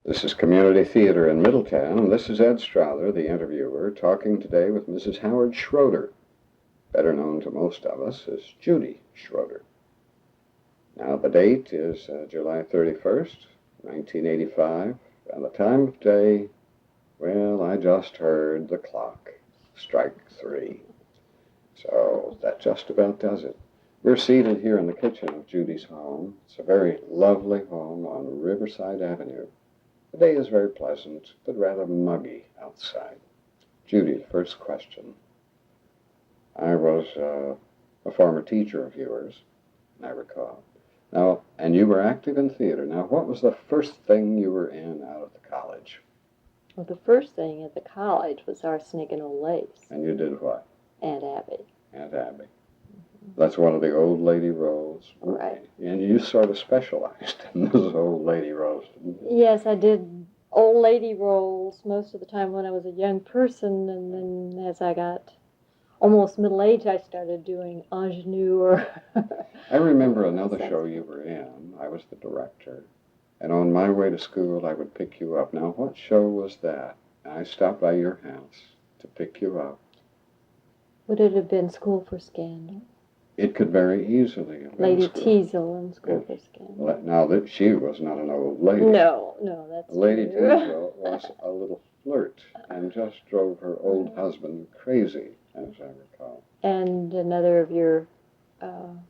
This is Community Theater in Middletown, and this is Ed Strother, the interviewer, talking today with Mrs. Howard Schroeder, better known to most of us as Judy Schroeder. Now, the date is July 31st, 1985, and the time of day, well, I just heard the clock strike 3. So that just about does it. We're seated here in the kitchen of Judy's home. It's a very lovely home on Riverside Avenue. The day is very pleasant, but rather muggy outside. Judy, first question. I was a former teacher of yours, I recall. Now, and you were active in theater. Now, what was the first thing you were in out of the college? Well, the first thing at the college was Arsenic and Old Lace. And you did what? Aunt Abby. Aunt Abby. That's one of the old lady roles. Right. And you sort of specialized in those old lady roles, didn't you? Yes, I did old lady roles most of the time when I was a young person, and then as I got almost middle-aged, I started doing ingenue or... I remember another show you were in. I was the director. And on my way to school, I would pick you up. Now, what show was that? I stopped by your house to pick you up. Would it have been School for Scandal? It could very easily have been Lady School. Teasel in School for Scandal. Now, that she was not an old lady. No, that's Lady true. Teasel was a little flirt and just drove her old husband crazy, as I recall. And another of your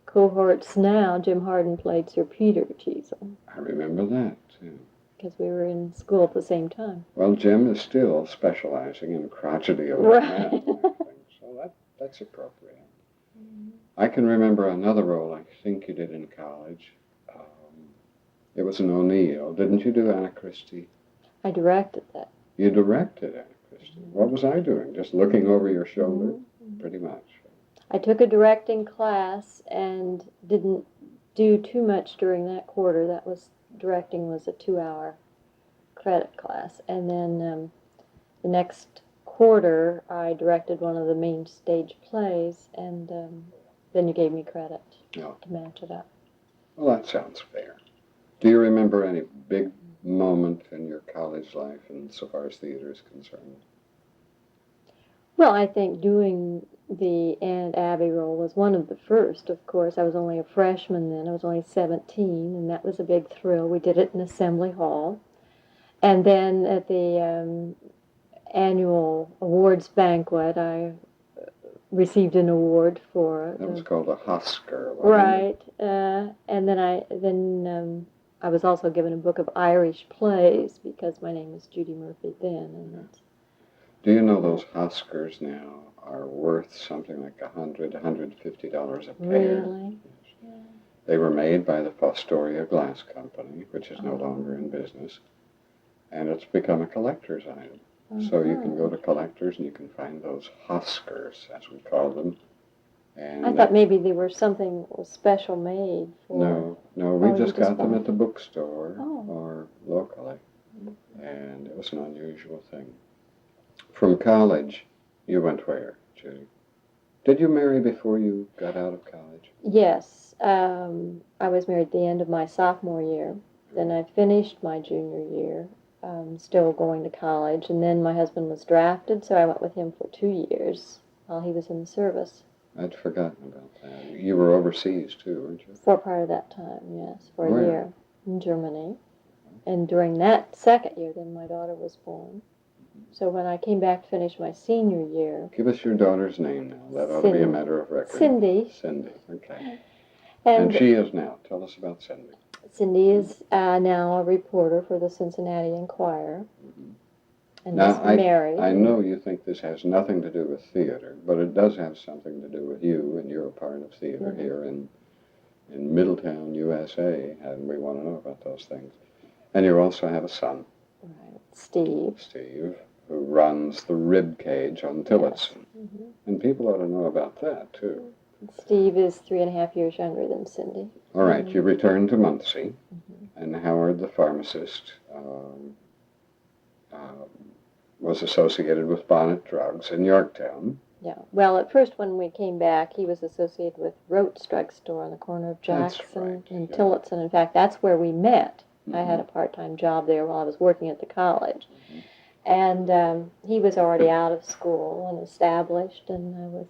cohorts now, Jim Harden, played Sir Peter Teasel. I remember that, too. Because we were in school at the same time. Well, Jim is still specializing in crotchety old Right. men, I think, so that's appropriate. I can remember another role I think you did in college. It was an O'Neill. Didn't you do Anna Christie? I directed that. You directed Anna Christie. What was I doing? Just looking over your shoulder? Pretty much. I took a directing class and didn't do too much during that quarter. Directing was a 2-hour credit class. And then the next quarter, I directed one of the main stage plays, and then you gave me credit to match it up. Well, that sounds fair. Do you remember any big moment in your college life insofar as theater is concerned? Well, I think doing the Aunt Abby role was one of the first, of course. I was only a freshman then. I was only 17, and that was a big thrill. We did it in Assembly Hall. And then at the annual awards banquet, I received an award for it. That was called a Husker, wasn't it? Right. And then I was also given a book of Irish plays because my name was Judy Murphy then. And do you know those Huskers now are worth something like $100, $150 a pair? Really? Yes. Yeah. They were made by the Fostoria Glass Company, which is no longer in business, and it's become a collector's item. So you can go to collectors and you can find those Huskers, as we call them. And I thought maybe they were something special made for... No, we just got them at the bookstore Oh. or locally, and it was an unusual thing. From college, you went where, Judy? Did you marry before you got out of college? Yes. I was married at the end of my sophomore year. Then I finished my junior year, still going to college. And then my husband was drafted, so I went with him for 2 years while he was in the service. I'd forgotten about that. You were overseas, too, weren't you? For part of that time, yes, for Where? a year in Germany. And during that second year, then my daughter was born. So when I came back to finish my senior year... Give us your daughter's name now. That ought to be a matter of record. Cindy. Cindy, okay. And she is now. Tell us about Cindy. Cindy is now a reporter for the Cincinnati Enquirer. And Now, is married. I know you think this has nothing to do with theater, but it does have something to do with you, and you're a part of theater here in Middletown, USA, and we want to know about those things. And you also have a son. Right, Steve. Steve, who runs the rib cage on Tillotson. Yes. And people ought to know about that, too. Steve is 3.5 years younger than Cindy. All right, you returned to Muncie, and Howard, the pharmacist, was associated with Bonnet Drugs in Yorktown. Yeah. Well, at first when we came back, he was associated with Rote's drugstore on the corner of Jackson and Tillotson. In fact, that's where we met. I had a part-time job there while I was working at the college. And he was already out of school and established, and I was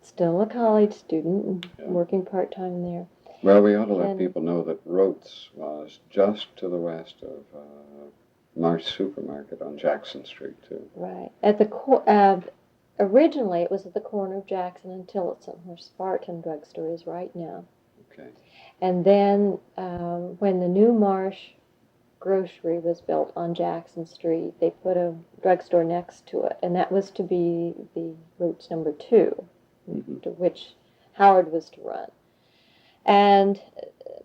still a college student and working part-time there. Well, we ought to let people know that Rhodes was just to the west of Marsh Supermarket on Jackson Street, too. Right. At the originally, it was at the corner of Jackson and Tillotson, where Spartan Drugstore is right now. Okay. And then when the new Marsh grocery was built on Jackson Street, they put a drugstore next to it, and that was to be the Roots number 2, to which Howard was to run. And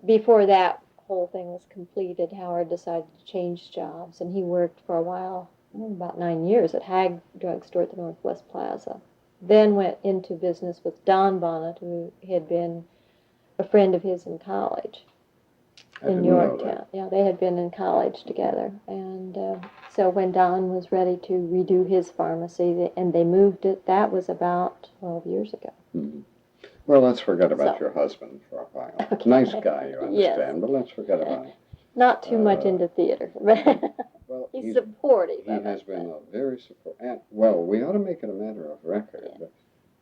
before that whole thing was completed, Howard decided to change jobs, and he worked for a while, about 9 years, at Hag Drugstore at the Northwest Plaza. Then went into business with Don Bonnet, who had been a friend of his in college. In Yorktown. Yeah, they had been in college together. And so when Don was ready to redo his pharmacy, and they moved it, that was about 12 years ago. Mm-hmm. Well, let's forget about your husband for a while. Okay. Nice guy, you understand, but let's forget about him. Not too much into theater. Well, he's supportive. He has been a very supportive. Well, we ought to make it a matter of record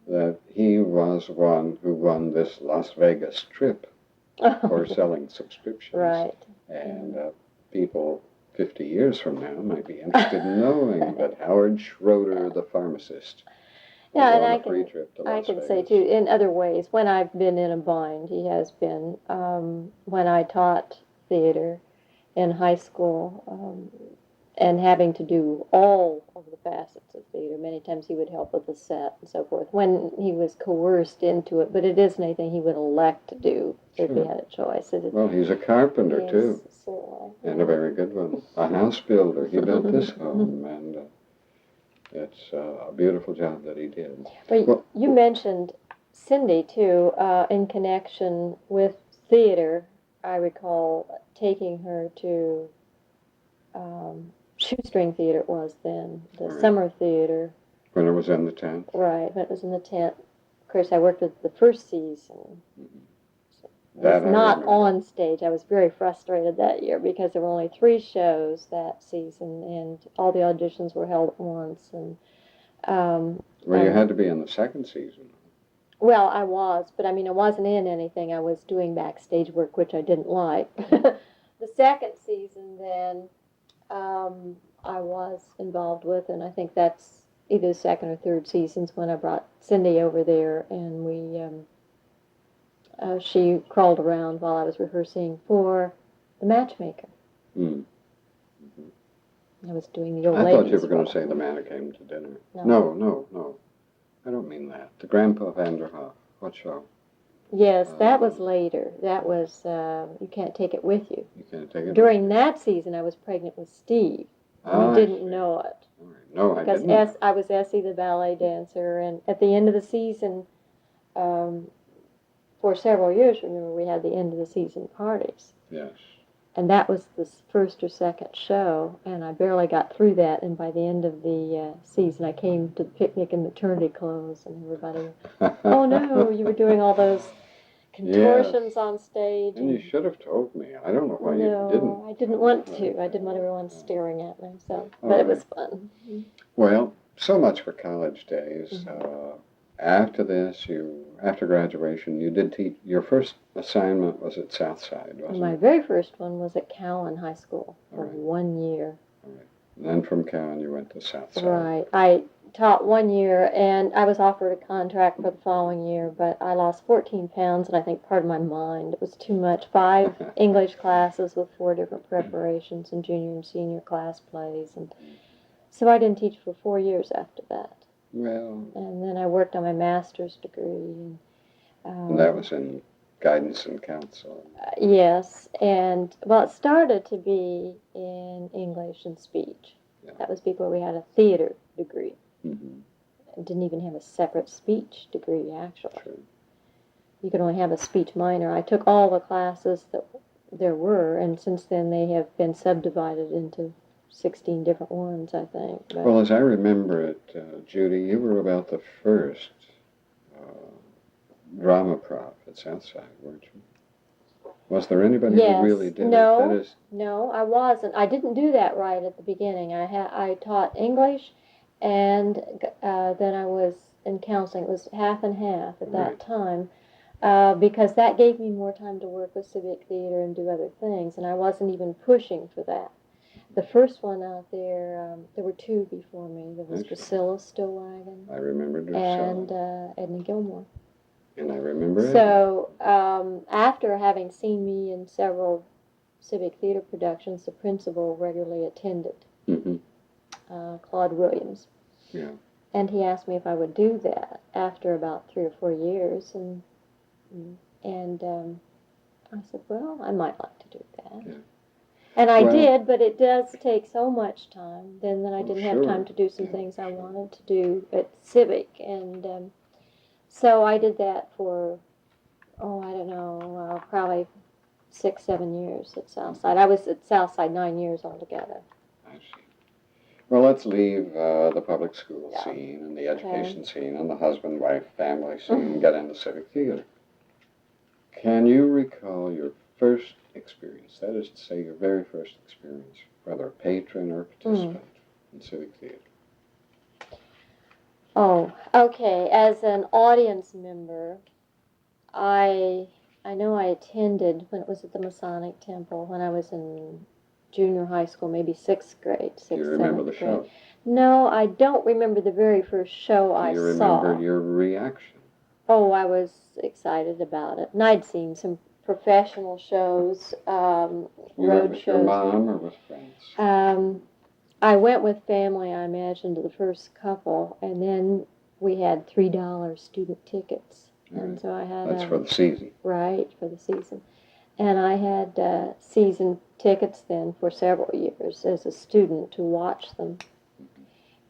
that he was one who won this Las Vegas trip for selling subscriptions. Right. And people 50 years from now might be interested in knowing that Howard Schroeder, the pharmacist, yeah, and I can say, too, in other ways, when I've been in a bind, he has been. When I taught theater in high school, and having to do all of the facets of theater, many times he would help with the set and so forth, when he was coerced into it, but it isn't anything he would elect to do if he had a choice. Well, he's a carpenter, too, so, and a very good one. A house builder. He built this home, and it's a beautiful job that he did. Well, you mentioned Cindy, too, in connection with theater. I recall taking her to Shoestring Theater it was then, the summer theater. When it was in the tent? Right, when it was in the tent. Of course, I worked with the first season. It was not on stage. I was very frustrated that year because there were only 3 shows that season, and all the auditions were held at once. And well, you had to be in the second season. Well, I was, but I mean, I wasn't in anything. I was doing backstage work, which I didn't like. The second season, then, I was involved with, and I think that's either the second or third seasons when I brought Cindy over there, and she crawled around while I was rehearsing for The Matchmaker. I was doing the old ladies. I thought you were going to say The Man Who Came to Dinner. No. I don't mean that. The Grandpa Vanderhoff. What show? Yes, that was later. That was You Can't Take It With You. You Can't Take It During that season, I was pregnant with Steve. We didn't know it. No, I didn't. Because I was Essie, the ballet dancer, and at the end of the season, for several years, remember, we had the end of the season parties. Yes. And that was the first or second show, and I barely got through that, and by the end of the season, I came to the picnic in maternity clothes, and everybody, oh no, you were doing all those contortions on stage. And you should have told me. I don't know why you didn't. No, I didn't want to. I didn't want everyone staring at me, but it was fun. Well, so much for college days. After this, after graduation, you did teach. Your first assignment was at Southside, wasn't it? My very first one was at Cowan High School for 1 year. All right. And then from Cowan, you went to Southside. Right. I taught 1 year, and I was offered a contract for the following year, but I lost 14 pounds, and I think part of my mind, it was too much. 5 English classes with 4 different preparations and junior and senior class plays, and so I didn't teach for 4 years after that. Well, and then I worked on my master's degree. And that was in guidance and counsel. Yes, and well, it started to be in English and speech. Yeah. That was before we had a theater degree. I didn't even have a separate speech degree, actually. True. You could only have a speech minor. I took all the classes that there were, and since then they have been subdivided into 16 different ones, I think. But well, as I remember it, Judy, you were about the first drama prof at Southside, weren't you? Was there anybody Yes. who really did No. it? That is, No, I wasn't. I didn't do that right at the beginning. I taught English, and then I was in counseling. It was half and half at that Right. time, because that gave me more time to work with Civic Theater and do other things, and I wasn't even pushing for that. The first one out there, there were two before me. There was Actually. Priscilla Stillwagon I remember and Dulcy, Edna Gilmore. and I remember it. So after having seen me in several Civic Theater productions, the principal regularly attended, Claude Williams. Yeah. And he asked me if I would do that after about 3 or 4 years, and I said, well, I might like to do that. Yeah. And I Well, did, but it does take so much time. Then I didn't have sure. time to do some Yeah, things I sure. wanted to do at Civic, and so I did that for, I don't know, probably 6, 7 years at Southside. I was at Southside 9 years altogether. I see. Well, let's leave the public school Yeah. scene and the education scene and the husband-wife family scene and get into Civic Theater. Can you recall your first experience, that is to say your very first experience, whether a patron or participant in Civic Theater? Oh, okay. As an audience member, I know I attended when it was at the Masonic Temple when I was in junior high school, maybe 6th grade, 6th, Do you remember 7th the grade. show? No, I don't remember the very first show I Do you saw. remember your reaction? Oh, I was excited about it. And I'd seen some professional shows, You went road with your shows. mom or with friends? I went with family, I imagine, to the first couple, and then we had $3 student tickets. And Right. so I had That's for the season. Right, for the season. And I had season tickets then for several years as a student to watch them.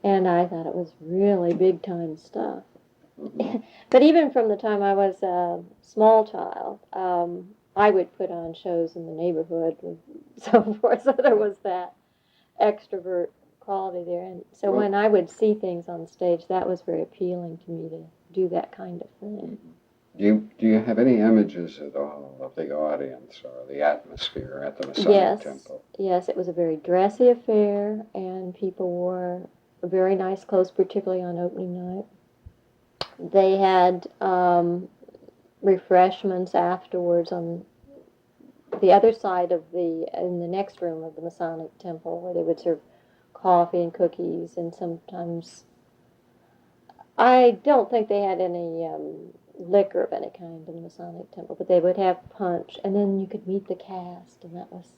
And I thought it was really big time stuff. But even from the time I was a small child, I would put on shows in the neighborhood and so forth. So there was that extrovert quality there. And so when I would see things on stage, that was very appealing to me to do that kind of thing. Do you have any images at all of the audience or the atmosphere at the Masonic Temple? Yes, it was a very dressy affair, and people wore very nice clothes, particularly on opening night. They had refreshments afterwards on the other side of in the next room of the Masonic Temple, where they would serve coffee and cookies, and sometimes, I don't think they had any liquor of any kind in the Masonic Temple, but they would have punch, and then you could meet the cast, and that was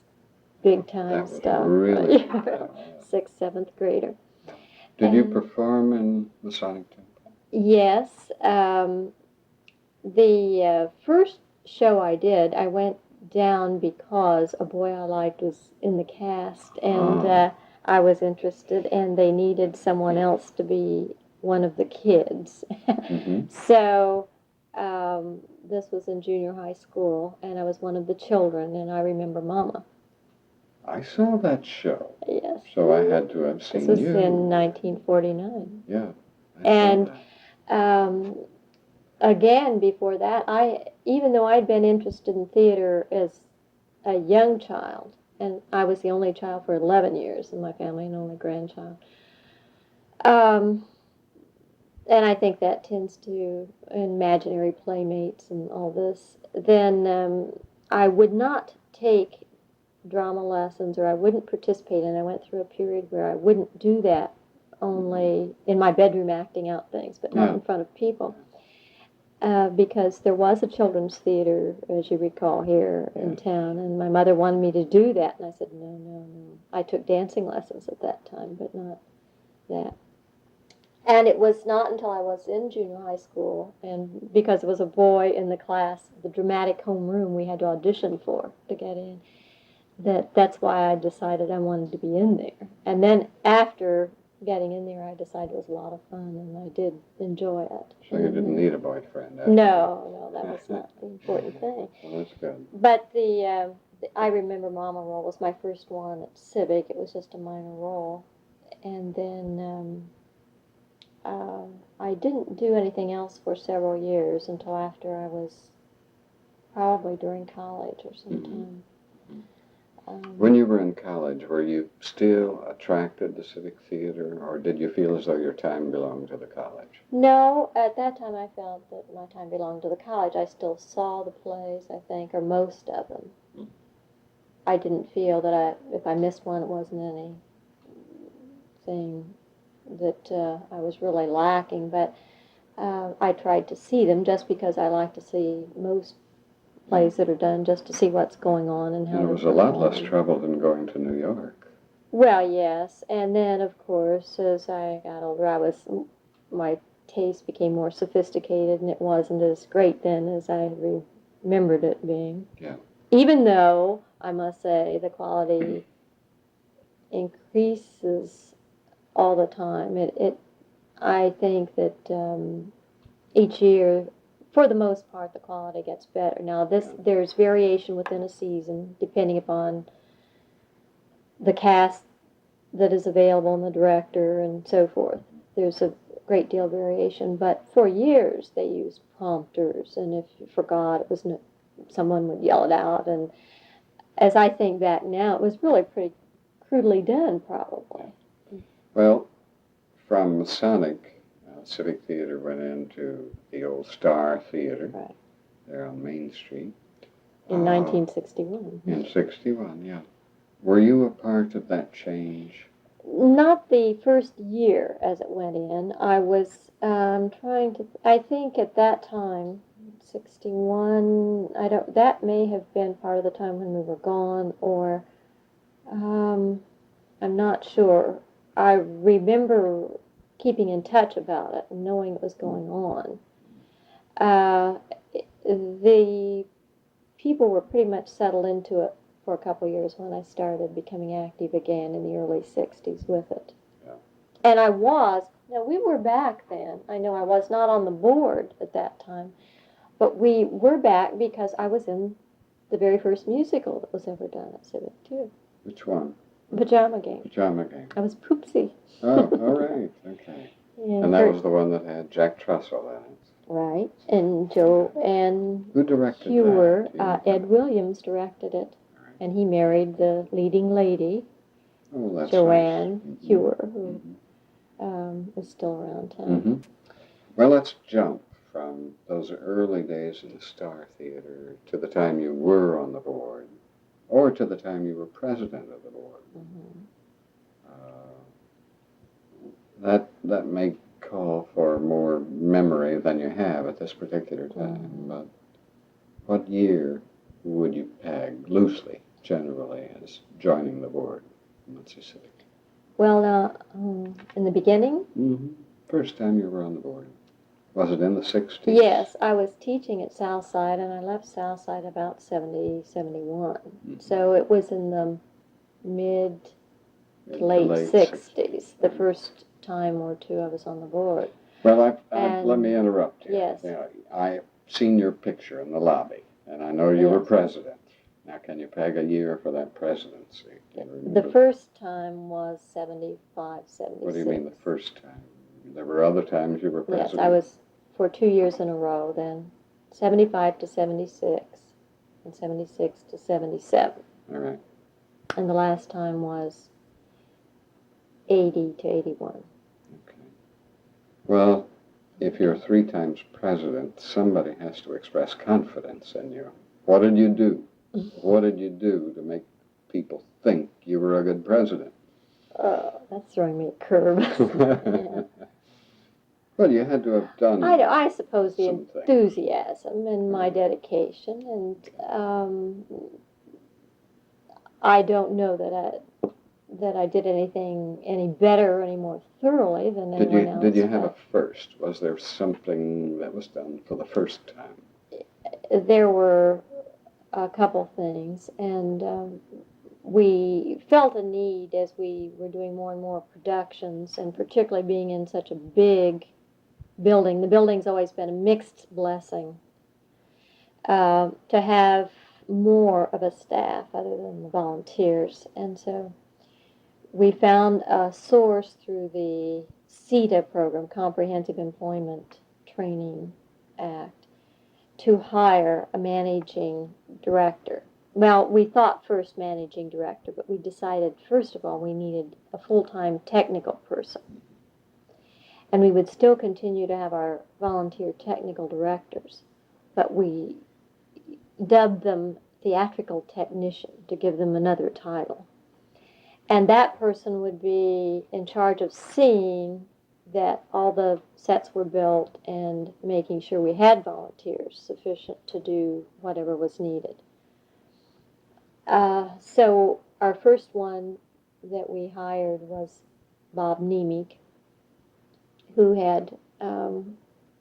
big time stuff. Really? 6th, 7th grader. Did you perform in Masonic Temple? Yes. The first show I did, I went down because a boy I liked was in the cast, and I was interested, and they needed someone else to be one of the kids. So this was in junior high school, and I was one of the children, and I remember Mama. I saw that show. Yes. So I had to have seen you. This was in 1949. Yeah. And again, before that, even though I'd been interested in theater as a young child, and I was the only child for 11 years in my family and only grandchild, and I think that tends to imaginary playmates and all this, then I would not take drama lessons, or I wouldn't participate, and I went through a period where I wouldn't do that, only in my bedroom acting out things, but not in front of people. Because there was a children's theater, as you recall, here in town, and my mother wanted me to do that, and I said, no. I took dancing lessons at that time, but not that. And it was not until I was in junior high school, and because there was a boy in the class, the dramatic homeroom we had to audition for to get in, that's why I decided I wanted to be in there. And then after getting in there, I decided it was a lot of fun, and I did enjoy it. So you didn't need a boyfriend? No, that was not the important thing. Well, that's good. But I remember Mama role was my first one at Civic. It was just a minor role. And then I didn't do anything else for several years until after I was probably during college or sometime. When you were in college, were you still attracted to Civic Theater, or did you feel as though your time belonged to the college? No, at that time I felt that my time belonged to the college. I still saw the plays, I think, or most of them. I didn't feel that if I missed one, it wasn't anything that I was really lacking, but I tried to see them just because I like to see most plays that are done, just to see what's going on and how. And it was a lot less trouble than going to New York. Well, yes, and then of course as I got older, my taste became more sophisticated, and it wasn't as great then as I remembered it being. Yeah. Even though I must say the quality increases all the time. I think that each year, for the most part, the quality gets better. Now, there's variation within a season, depending upon the cast that is available and the director and so forth. There's a great deal of variation, but for years they used prompters, and if you forgot, someone would yell it out. And as I think back now, it was really pretty crudely done, probably. Well, from Masonic, Civic Theater went into the old Star Theater, right, there on Main Street. In 1961. In 61, yeah. Were you a part of that change? Not the first year as it went in. I was I think at that time, 61, that may have been part of the time when we were gone, or I'm not sure. I remember keeping in touch about it and knowing it was going on. The people were pretty much settled into it for a couple of years when I started becoming active again in the early 60s with it. Yeah. And we were back then. I know I was not on the board at that time, but we were back because I was in the very first musical that was ever done at Civic too. Which one? Pajama Game. Pajama Game. I was Poopsie. Oh, all right, okay. And that was the one that had Jack Trussell in it. Right, and Joe and who directed Hewer, that? Ed Williams directed it, right. And he married the leading lady, Joanne nice. Hewer, who is still around town. Well, let's jump from those early days in the Star Theater to the time you were on the board, or to the time you were president of the board. That may call for more memory than you have at this particular time, but what year would you peg loosely, generally, as joining the board of Muncie Civic? Well, in the beginning? First time you were on the board. Was it in the 60s? Yes, I was teaching at Southside, and I left Southside about 70, 71. So it was in the mid to late 60s, the first time or two I was on the board. Well, let me interrupt you. Yes. I've seen your picture in the lobby, and I know you were president. Now, can you peg a year for that presidency? The first time was 75, 76. What do you mean the first time? There were other times you were president? Yes, I was for 2 years in a row then, 75 to 76, and 76 to 77. All right. And the last time was 80 to 81. Okay. Well, if you're 3 times president, somebody has to express confidence in you. What did you do? What did you do to make people think you were a good president? Oh, that's throwing me a curve. Yeah. Well, you had to have done I suppose the something. Enthusiasm and my dedication, and I don't know that I did anything any better or any more thoroughly than anyone else. Did you have a first? Was there something that was done for the first time? There were a couple things, and we felt a need as we were doing more and more productions, and particularly being in such a big building. The building's always been a mixed blessing, to have more of a staff other than the volunteers. And so we found a source through the CETA program, Comprehensive Employment Training Act, to hire a managing director. Well, we thought first managing director, but we decided, first of all, we needed a full-time technical person. And we would still continue to have our volunteer technical directors, but we dubbed them theatrical technician to give them another title. And that person would be in charge of seeing that all the sets were built and making sure we had volunteers sufficient to do whatever was needed. So our first one that we hired was Bob Nemec, who had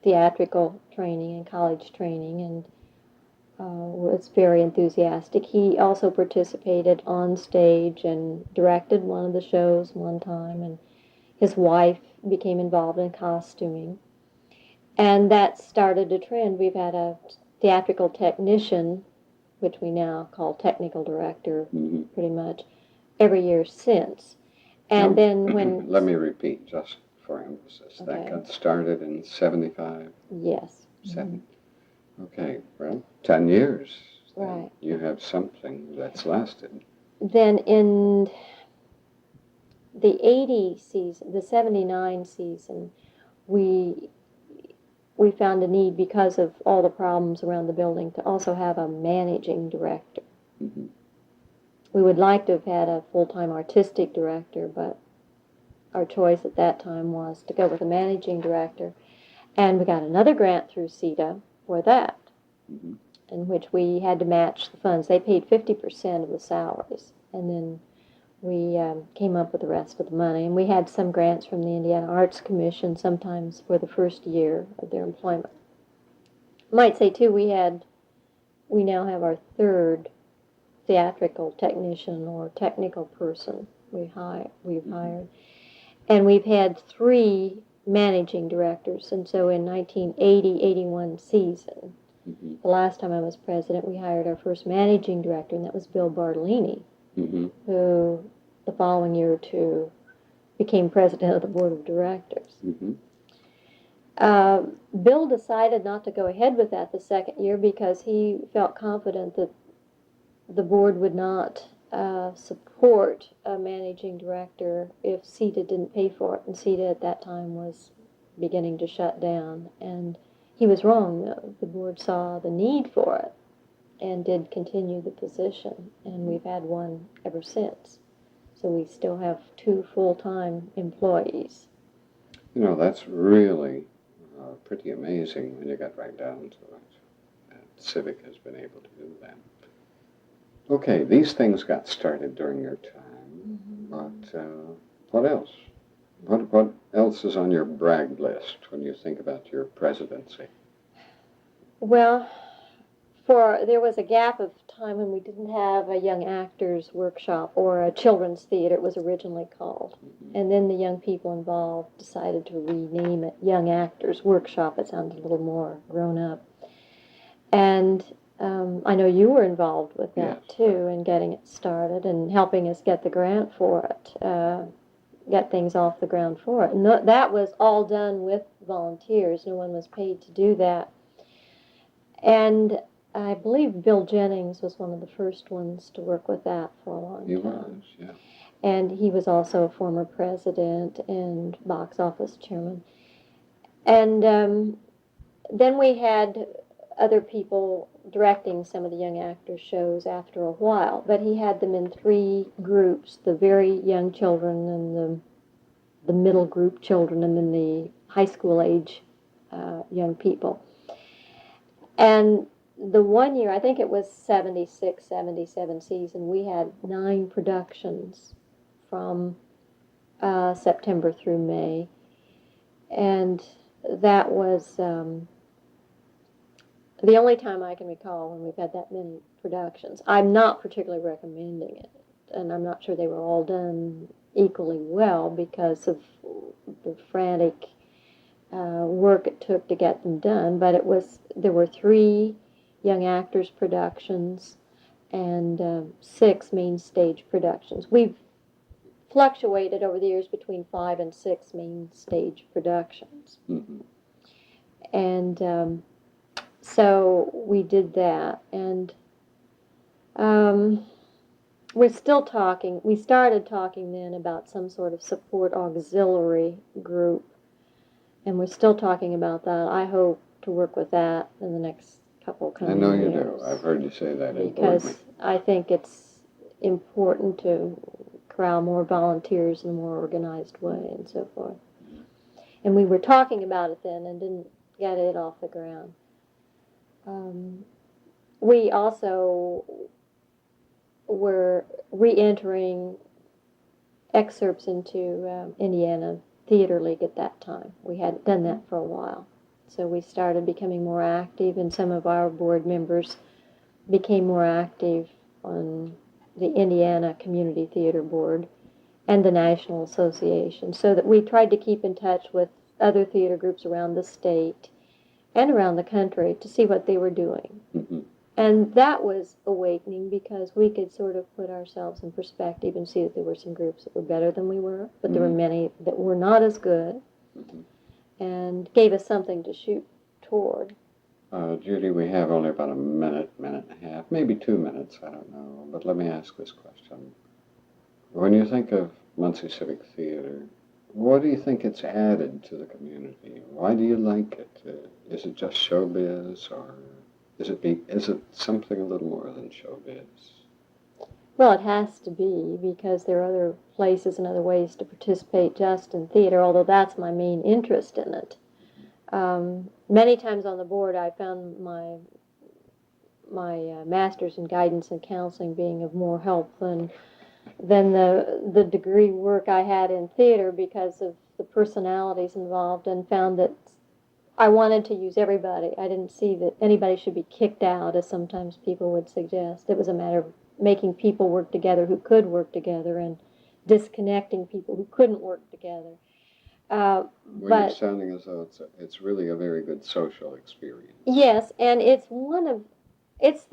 theatrical training and college training and was very enthusiastic. He also participated on stage and directed one of the shows one time, and his wife became involved in costuming. And that started a trend. We've had a theatrical technician, which we now call technical director, pretty much, every year since. And now, then when... Let me repeat, just for emphasis. Okay. That got started in 75? Yes. Okay, well, 10 years. Right. You have something that's lasted. Then in the 80 season, the 79 season, we found a need, because of all the problems around the building, to also have a managing director. We would like to have had a full-time artistic director, but our choice at that time was to go with a managing director. And we got another grant through CETA for that, in which we had to match the funds. They paid 50% of the salaries, and then we came up with the rest of the money. And we had some grants from the Indiana Arts Commission, sometimes for the first year of their employment. I might say, too, we now have our third theatrical technician or technical person we've hired. And we've had 3 managing directors. And so in 1980-81 season, the last time I was president, we hired our first managing director, and that was Bill Bartolini, who the following year or two became president of the board of directors. Bill decided not to go ahead with that the second year because he felt confident that the board would not support a managing director if CETA didn't pay for it, and CETA at that time was beginning to shut down. And he was wrong, though. The board saw the need for it and did continue the position, and we've had one ever since. So we still have 2 full-time employees. You know, that's really pretty amazing when you get right down to it. Civic has been able to do that. Okay, these things got started during your time, but what else? What else is on your brag list when you think about your presidency? Well, there was a gap of time when we didn't have a young actors workshop, or a children's theater, it was originally called. And then the young people involved decided to rename it Young Actors Workshop. It sounded a little more grown up. And I know you were involved with that, yes, too, in getting it started and helping us get the grant for it, get things off the ground for it. And that was all done with volunteers. No one was paid to do that. And I believe Bill Jennings was one of the first ones to work with that for a long time. He was, yeah. And he was also a former president and box office chairman. And then we had other people directing some of the young actors shows after a while, but he had them in 3 groups: the very young children, and the middle group children, and then the high school age young people. And the one year, I think it was 76, 77 season, we had 9 productions from September through May. And that was the only time I can recall when we've had that many productions. I'm not particularly recommending it, and I'm not sure they were all done equally well because of the frantic work it took to get them done. But there were 3 young actors productions and 6 main stage productions. We've fluctuated over the years between 5 and 6 main stage productions. And So we did that, and we're still talking. We started talking then about some sort of support auxiliary group, and we're still talking about that. I hope to work with that in the next couple coming years. I know you do. I've heard you say that in board Because meetings. I think it's important to corral more volunteers in a more organized way and so forth. And we were talking about it then and didn't get it off the ground. We also were re-entering excerpts into Indiana Theater League at that time. We hadn't done that for a while. So we started becoming more active, and some of our board members became more active on the Indiana Community Theater Board and the National Association, so that we tried to keep in touch with other theater groups around the state and around the country to see what they were doing. Mm-hmm. And that was awakening because we could sort of put ourselves in perspective and see that there were some groups that were better than we were, but there were many that were not as good, and gave us something to shoot toward. Judy, we have only about a minute, minute and a half, maybe 2 minutes, I don't know, but let me ask this question. When you think of Muncie Civic Theatre, what do you think it's added to the community? Why do you like it? Is it just showbiz, or is it something a little more than showbiz? Well, it has to be, because there are other places and other ways to participate just in theater, although that's my main interest in it. Many times on the board, I found my master's in guidance and counseling being of more help than the degree work I had in theater, because of the personalities involved, and found that I wanted to use everybody. I didn't see that anybody should be kicked out, as sometimes people would suggest. It was a matter of making people work together who could work together, and disconnecting people who couldn't work together. Well, you're sounding as though it's really a very good social experience. Yes, and it's the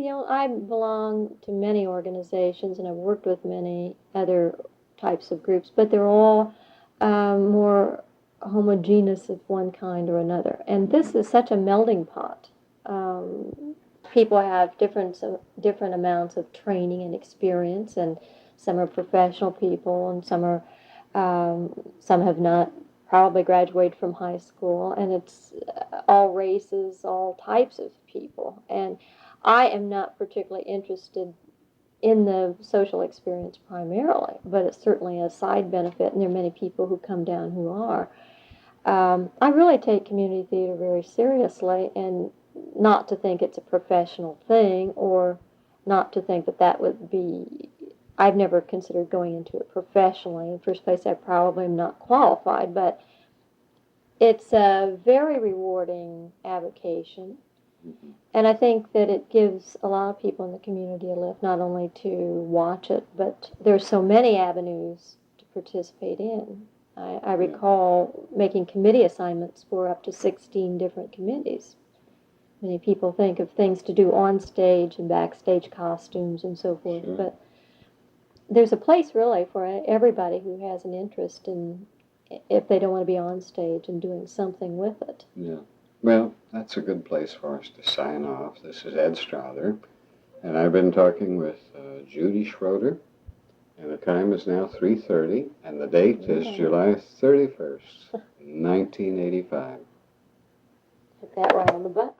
only, I belong to many organizations, and I've worked with many other types of groups, but they're all more homogeneous of one kind or another. And this is such a melding pot. People have different amounts of training and experience, and some are professional people, and some have not probably graduated from high school, and it's all races, all types of people. And I am not particularly interested in the social experience primarily, but it's certainly a side benefit, and there are many people who come down who are. I really take community theater very seriously, and not to think it's a professional thing, or not to think that would be, I've never considered going into it professionally. In the first place, I probably am not qualified, but it's a very rewarding avocation. Mm-hmm. And I think that it gives a lot of people in the community a lift, not only to watch it, but there's so many avenues to participate in. I recall making committee assignments for up to 16 different committees. Many people think of things to do on stage and backstage costumes and so forth, sure. But there's a place really for everybody who has an interest in, if they don't want to be on stage, and doing something with it. Yeah. Well, that's a good place for us to sign off. This is Ed Strother, and I've been talking with Judy Schroeder, and the time is now 3:30, and the date is July 31st, 1985. Hit that right on the button.